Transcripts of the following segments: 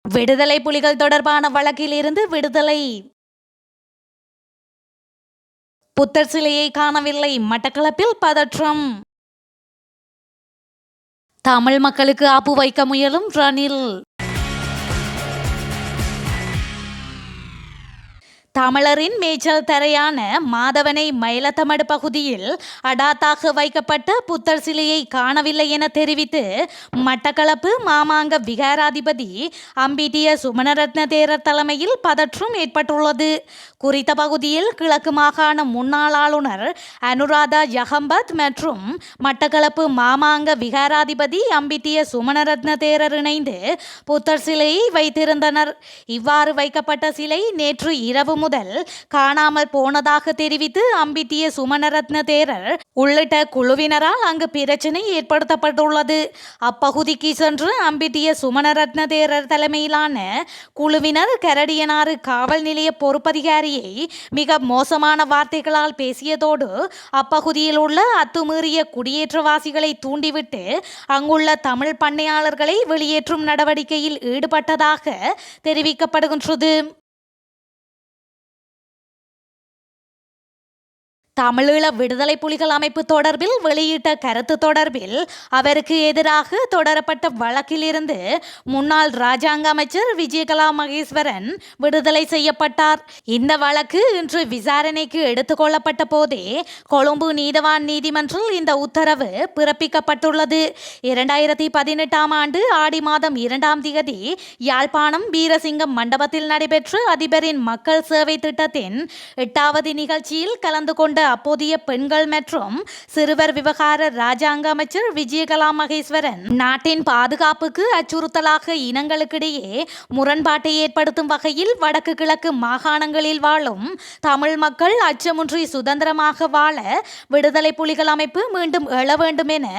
விடுதலை புலிகள் தொடர்பான வழக்கில் இருந்து விடுதலை. புத்தர் சிலையை காணவில்லை, மட்டக்களப்பில் பதற்றம். தமிழ் மக்களுக்கு ஆப்பு வைக்க முயலும் ரணில். தமிழரின் மேய்ச்சல் தரையான மாதவனை மயிலத்தமடு பகுதியில் அடாத்தாக வைக்கப்பட்ட புத்தர் சிலையை காணவில்லை என தெரிவித்து மட்டக்களப்பு மாமாங்க விகாராதிபதி அம்பிட்டிய சுமணரத்ன தேரர் தலைமையில் பதற்றம் ஏற்பட்டுள்ளது. குறித்த பகுதியில் கிழக்கு மாகாண முன்னாள் ஆளுநர் அனுராதா யகம்பத் மற்றும் மட்டக்களப்பு மாமாங்க விகாராதிபதி அம்பிட்டிய சுமணரத்ன தேரர் இணைந்து புத்தர் சிலையை வைத்திருந்தனர். இவ்வாறு வைக்கப்பட்ட சிலை நேற்று இரவு முதல் காணாமல் போனதாக தெரிவித்து அம்பிட்டிய சுமணரத்ன தேரர் உள்ளிட்ட குழுவினரால் அங்கு பிரச்சினை ஏற்படுத்தப்பட்டுள்ளது. அப்பகுதிக்கு சென்று அம்பிட்டிய சுமணரத்ன தேரர் தலைமையிலான குழுவினர் கரடியனாறு காவல் நிலைய பொறுப்பதிகாரியை மிக மோசமான வார்த்தைகளால் பேசியதோடு அப்பகுதியில் உள்ள அத்துமீறிய குடியேற்றவாசிகளை தூண்டிவிட்டு அங்குள்ள தமிழ் பண்ணையாளர்களை வெளியேற்றும் நடவடிக்கையில் ஈடுபட்டதாக தெரிவிக்கப்படுகின்றது. தமிழீழ விடுதலை புலிகள் அமைப்பு தொடர்பில் வெளியிட்ட கருத்து தொடர்பில் அவருக்கு எதிராக தொடரப்பட்ட வழக்கிலிருந்து முன்னாள் இராஜாங்க அமைச்சர் விஜயகலா மகேஸ்வரன் விடுதலை செய்யப்பட்டார். இந்த வழக்கு இன்று விசாரணைக்கு எடுத்துக்கொள்ளப்பட்ட போதே கொழும்பு நீதவான் நீதிமன்றில் இந்த உத்தரவு பிறப்பிக்கப்பட்டுள்ளது. 2018 ஆண்டு ஆடி மாதம் 2ஆம் தேதி யாழ்ப்பாணம் வீரசிங்கம் மண்டபத்தில் நடைபெற்ற அதிபரின் மக்கள் சேவை திட்டத்தின் 8வது நிகழ்ச்சியில் கலந்து கொண்ட அப்போதைய பெண்கள் மற்றும் சிறுவர் விவகார இராஜாங்க அமைச்சர் விஜயகலா மகேஸ்வரன் நாட்டின் பாதுகாப்புக்கு அச்சுறுத்தலாக இனங்களுக்கிடையே முரண்பாட்டை ஏற்படுத்தும் வகையில் வடக்கு கிழக்கு மாகாணங்களில் வாழும் தமிழ் மக்கள் அச்சமின்றி சுதந்திரமாக வாழ விடுதலை புலிகள் அமைப்பு மீண்டும் எழ வேண்டும் என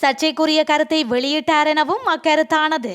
சர்ச்சைக்குரிய கருத்தை வெளியிட்டார் எனவும் அக்கருத்தானது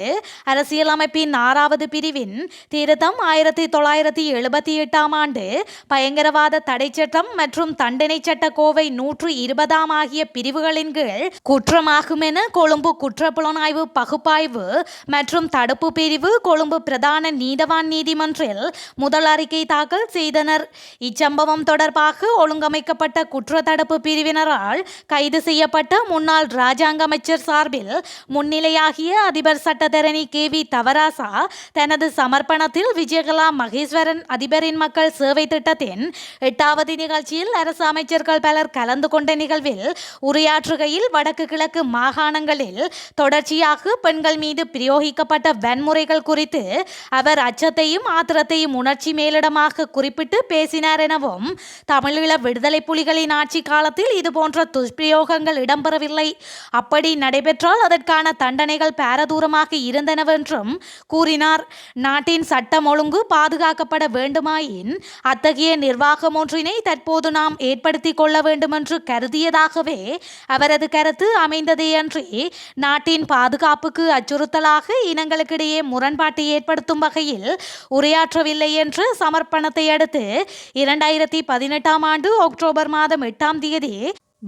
அரசியலமைப்பின் 6வது பிரிவின் திருத்தம் 1978 ஆண்டு பயங்கரவாத தடை சட்டம் மற்றும் தண்டனை சட்ட கோவை 120 ஆகிய பிரிவுகளின் கீழ் குற்றமாகும் என கொழும்பு குற்றப்புலனாய்வு பகுப்பாய்வு மற்றும் தடுப்பு பிரிவு கொழும்பு பிரதான நீதவான் நீதிமன்றில் முதல் அறிக்கை தாக்கல் செய்தனர். இச்சம்பவம் தொடர்பாக ஒழுங்கமைக்கப்பட்ட குற்ற தடுப்பு பிரிவினரால் கைது செய்யப்பட்ட முன்னாள் இராஜாங்க அமைச்சர் சார்பில் முன்னிலையாகிய அதிபர் சட்டத்தரணி KV தவராசா தனது சமர்ப்பணத்தில் விஜயகலா மகேஸ்வரன் அதிபரின் மக்கள் சேவை திட்டத்தின் 8வது நிகழ்ச்சியில் அரசு அமைச்சர்கள் பலர் கலந்து கொண்ட நிகழ்வில் உரையாற்றுகையில் வடக்கு கிழக்கு மாகாணங்களில் தொடர்ச்சியாக பெண்கள் மீது பிரயோகிக்கப்பட்ட வன்முறைகள் குறித்து அவர் அச்சத்தையும் ஆத்திரத்தையும் உணர்ச்சி மேலிடமாக குறிப்பிட்டு பேசினார் எனவும் தமிழீழ விடுதலை புலிகளின் ஆட்சி காலத்தில் இதுபோன்ற துஷ்பிரயோகங்கள் இடம்பெறவில்லை, அப்படி நடைபெற்றால் அதற்கான தண்டனைகள் பாரதூரமாக இருந்தனவென்றும் கூறினார். நாட்டின் சட்டம் ஒழுங்கு பாதுகாக்கப்பட வேண்டுமாயின் அத்தகைய நிர்வாகம் ஒன்றினை தற்போது நாம் ஏற்படுத்தி கொள்ள வேண்டுமென்று கருதியதாகவே அவரது கருத்து அமைந்ததேயன்றி நாட்டின் பாதுகாப்புக்கு அச்சுறுத்தலாக இனங்களுக்கிடையே முரண்பாட்டை ஏற்படுத்தும் வகையில் உரையாற்றவில்லை என்ற சமர்ப்பணத்தை அடுத்து 2018 ஆண்டு அக்டோபர் மாதம் 8ஆம் தேதி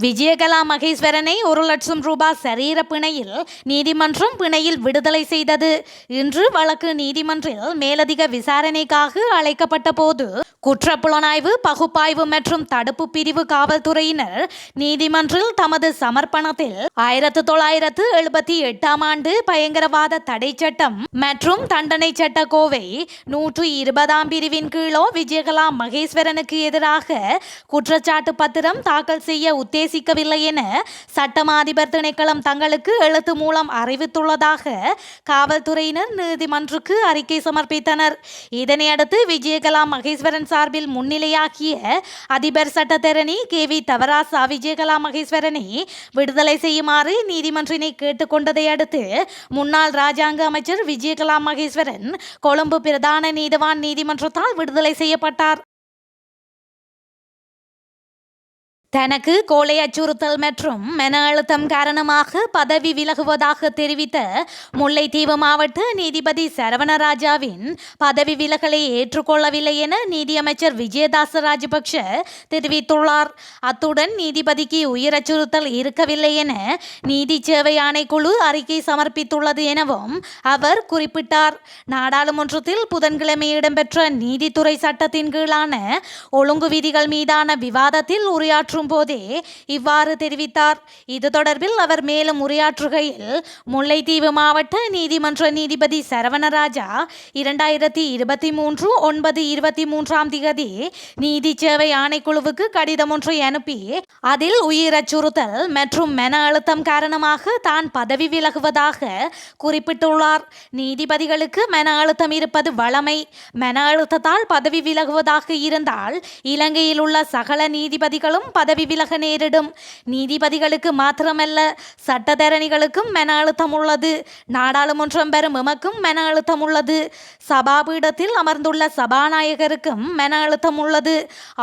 விஜயகலா மகேஸ்வரனை 1 லட்சம் ரூபாய் சரீர பிணையில் நீதிமன்றம் பிணையில் விடுதலை செய்தது. இன்று வழக்கு நீதிமன்றில் மேலதிக விசாரணைக்காக அழைக்கப்பட்ட போது குற்றப்புலனாய்வு பகுப்பாய்வு மற்றும் தடுப்பு பிரிவு காவல்துறையினர் நீதிமன்றில் தமது சமர்ப்பணத்தில் 1978 ஆண்டு பயங்கரவாத தடை சட்டம் மற்றும் தண்டனை சட்ட கோவை 120 பிரிவின் கீழோ விஜயகலா மகேஸ்வரனுக்கு எதிராக குற்றச்சாட்டு பத்திரம் தாக்கல் செய்ய உத்தேசிக்கவில்லை என சட்டம் அதிபர் திணைக்களம் தங்களுக்கு எழுத்து மூலம் அறிவித்துள்ளதாக காவல்துறையினர் நீதிமன்றுக்கு அறிக்கை சமர்ப்பித்தனர். இதனையடுத்து விஜயகலா மகேஸ்வரன் சார்பில் முன்னிலையாகிய அதிபர் சட்டத்தரணி KV தவராசா விஜயகலா மகேஸ்வரனை விடுதலை செய்யுமாறு நீதிமன்றினை கேட்டுக்கொண்டதை அடுத்து முன்னாள் இராஜாங்க அமைச்சர் விஜயகலா மகேஸ்வரன் கொழும்பு பிரதான நீதவான் நீதிமன்றத்தால் விடுதலை செய்யப்பட்டார். தனக்கு கொலை அச்சுறுத்தல் மற்றும் மன அழுத்தம் காரணமாக பதவி விலகுவதாக தெரிவித்த முல்லைத்தீவு மாவட்ட நீதிபதி சரவணராஜாவின் பதவி விலகலை ஏற்றுக்கொள்ளவில்லை என நீதியமைச்சர் விஜயதாச ராஜபக்ஷ தெரிவித்துள்ளார். அத்துடன் நீதிபதிக்கு உயிர் அச்சுறுத்தல் இருக்கவில்லை என நீதி சேவை ஆணைக்குழு அறிக்கை சமர்ப்பித்துள்ளது எனவும் அவர் குறிப்பிட்டார். நாடாளுமன்றத்தில் புதன்கிழமை இடம்பெற்ற நீதித்துறை சட்டத்தின் கீழான ஒழுங்கு விதிகள் மீதான விவாதத்தில் உரையாற்றும் போதே இவ்வாறு தெரிவித்தார். இது தொடர்பில் அவர் மேலும் உரையாற்றுகையில், முல்லைத்தீவு மாவட்ட நீதிமன்ற நீதிபதி சரவணராஜா 2023 9/23 நீதி சேவை ஆணைக்குழுவுக்கு கடிதம் ஒன்றை அனுப்பி அதில் உயிர் அச்சுறுத்தல் மற்றும் மன அழுத்தம் காரணமாக தான் பதவி விலகுவதாக குறிப்பிட்டுள்ளார். நீதிபதிகளுக்கு மன அழுத்தம் இருப்பது வழமை. மன அழுத்தத்தால் பதவி விலகுவதாக இருந்தால் இலங்கையில் உள்ள சகல நீதிபதிகளும் பதவி விலக நேரிடும். நீதிபதிகளுக்கு மாத்திரமல்ல, சட்டத்தரணிகளுக்கும் மன அழுத்தம் உள்ளது. நாடாளுமன்றம் பெறும் எமக்கும் மன அழுத்தம் உள்ளது. சபாபீடத்தில் அமர்ந்துள்ள சபாநாயகருக்கும் மன அழுத்தம் உள்ளது.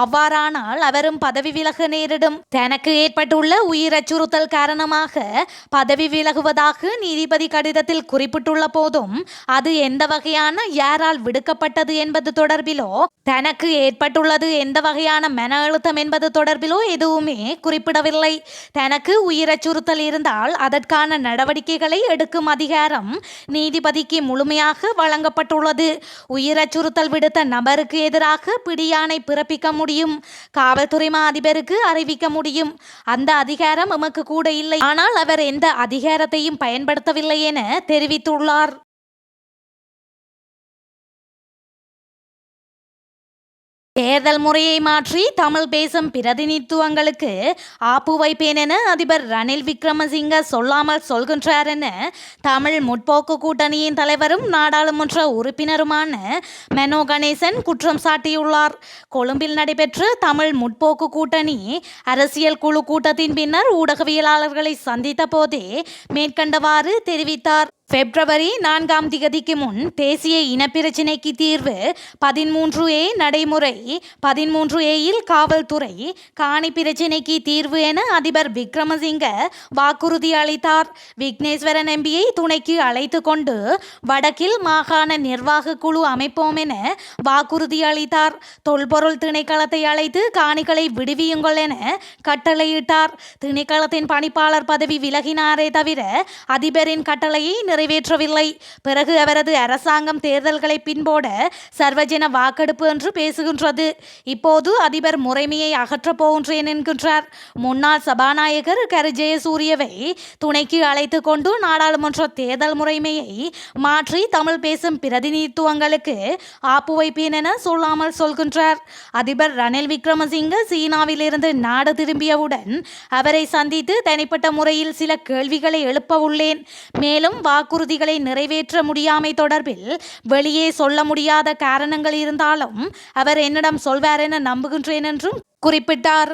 அவ்வாறானால் அவரும் பதவி விலக நேரிடும். தனக்கு ஏற்பட்டுள்ள உயிர் அச்சுறுத்தல் காரணமாக பதவி விலகுவதாக நீதிபதி கடிதத்தில் குறிப்பிட்டுள்ள போதும் அது எந்த வகையான யாரால் விடுக்கப்பட்டது என்பது தொடர்பிலோ, தனக்கு ஏற்பட்டுள்ளது எந்த வகையான மன அழுத்தம் என்பது தொடர்பிலோ எதுவுமே குறிப்பிடவில்லை. தனக்கு உயிர் அச்சுறுத்தல் இருந்தால் அதற்கான நடவடிக்கைகளை எடுக்கும் அதிகாரம் நீதிபதிக்கு முழுமையாக வழங்கப்பட்டுள்ளது. உயிர் அச்சுறுத்தல் விடுத்த நபருக்கு எதிராக பிடியாணை பிறப்பிக்க முடியும். காவல்துறை அதிபருக்கு அறிவிக்க முடியும். அந்த அதிகாரம் எமக்கு கூட இல்லை. ஆனால் அவர் எந்த அதிகாரத்தையும் பயன்படுத்தவில்லை என தெரிவித்துள்ளார். தேர்தல் முறையை மாற்றி தமிழ் பேசும் பிரதிநிதித்துவங்களுக்கு ஆப்பு வைப்பேன் என அதிபர் ரணில் விக்ரமசிங்க சொல்லாமல் சொல்கின்றார் என தமிழ் முற்போக்கு கூட்டணியின் தலைவரும் நாடாளுமன்ற உறுப்பினருமான மெனோ கணேசன் குற்றம் சாட்டியுள்ளார். கொழும்பில் நடைபெற்ற தமிழ் முற்போக்கு கூட்டணி அரசியல் குழு கூட்டத்தின் பின்னர் ஊடகவியலாளர்களை சந்தித்த போதே மேற்கண்டவாறு தெரிவித்தார். பிப்ரவரி 4 முன் தேசிய இனப்பிரச்சினைக்கு தீர்வு 13A நடைமுறை 13A காவல்துறை காணி பிரச்சினைக்கு தீர்வு என அதிபர் விக்ரமசிங்க வாக்குறுதி அளித்தார். விக்னேஸ்வரன் எம்பியை துணைக்கு அழைத்து கொண்டு வடக்கில் மாகாண நிர்வாக குழு அமைப்போம் என வாக்குறுதி அளித்தார். தொல்பொருள் திணைக்களத்தை அழைத்து காணிகளை விடுவியுங்கள் என கட்டளையிட்டார். திணைக்களத்தின் பணிப்பாளர் பதவி விலகினாரே தவிர அதிபரின் கட்டளையை நிறைவேற்றவில்லை. பிறகு அவரது அரசாங்கம் தேர்தல்களை பின்போட சர்வஜன வாக்கெடுப்பு என்று பேசுகின்றது. இப்போது அதிபர் முறைமையை அகற்றப் போகின்றேன் என்கின்றார். முன்னாள் சபாநாயகர் கரு ஜெயசூரியவை துணைக்கு அழைத்து கொண்டு நாடாளுமன்ற தேர்தல் முறைமையை மாற்றி தமிழ் பேசும் பிரதிநிதித்துவங்களுக்கு ஆப்பு வைப்பேன் என சொல்லாமல் சொல்கின்றார். அதிபர் ரணில் விக்ரமசிங்க சீனாவிலிருந்து நாடு திரும்பியவுடன் அவரை சந்தித்து தனிப்பட்ட முறையில் சில கேள்விகளை எழுப்ப உள்ளேன். மேலும் வாக்குறுதிகளை நிறைவேற்ற முடியாமை தொடர்பில் வெளியே சொல்ல முடியாத காரணங்கள் இருந்தாலும் அவர் என்னிடம் சொல்வார் என நம்புகின்றேன் என்றும் குறிப்பிட்டார்.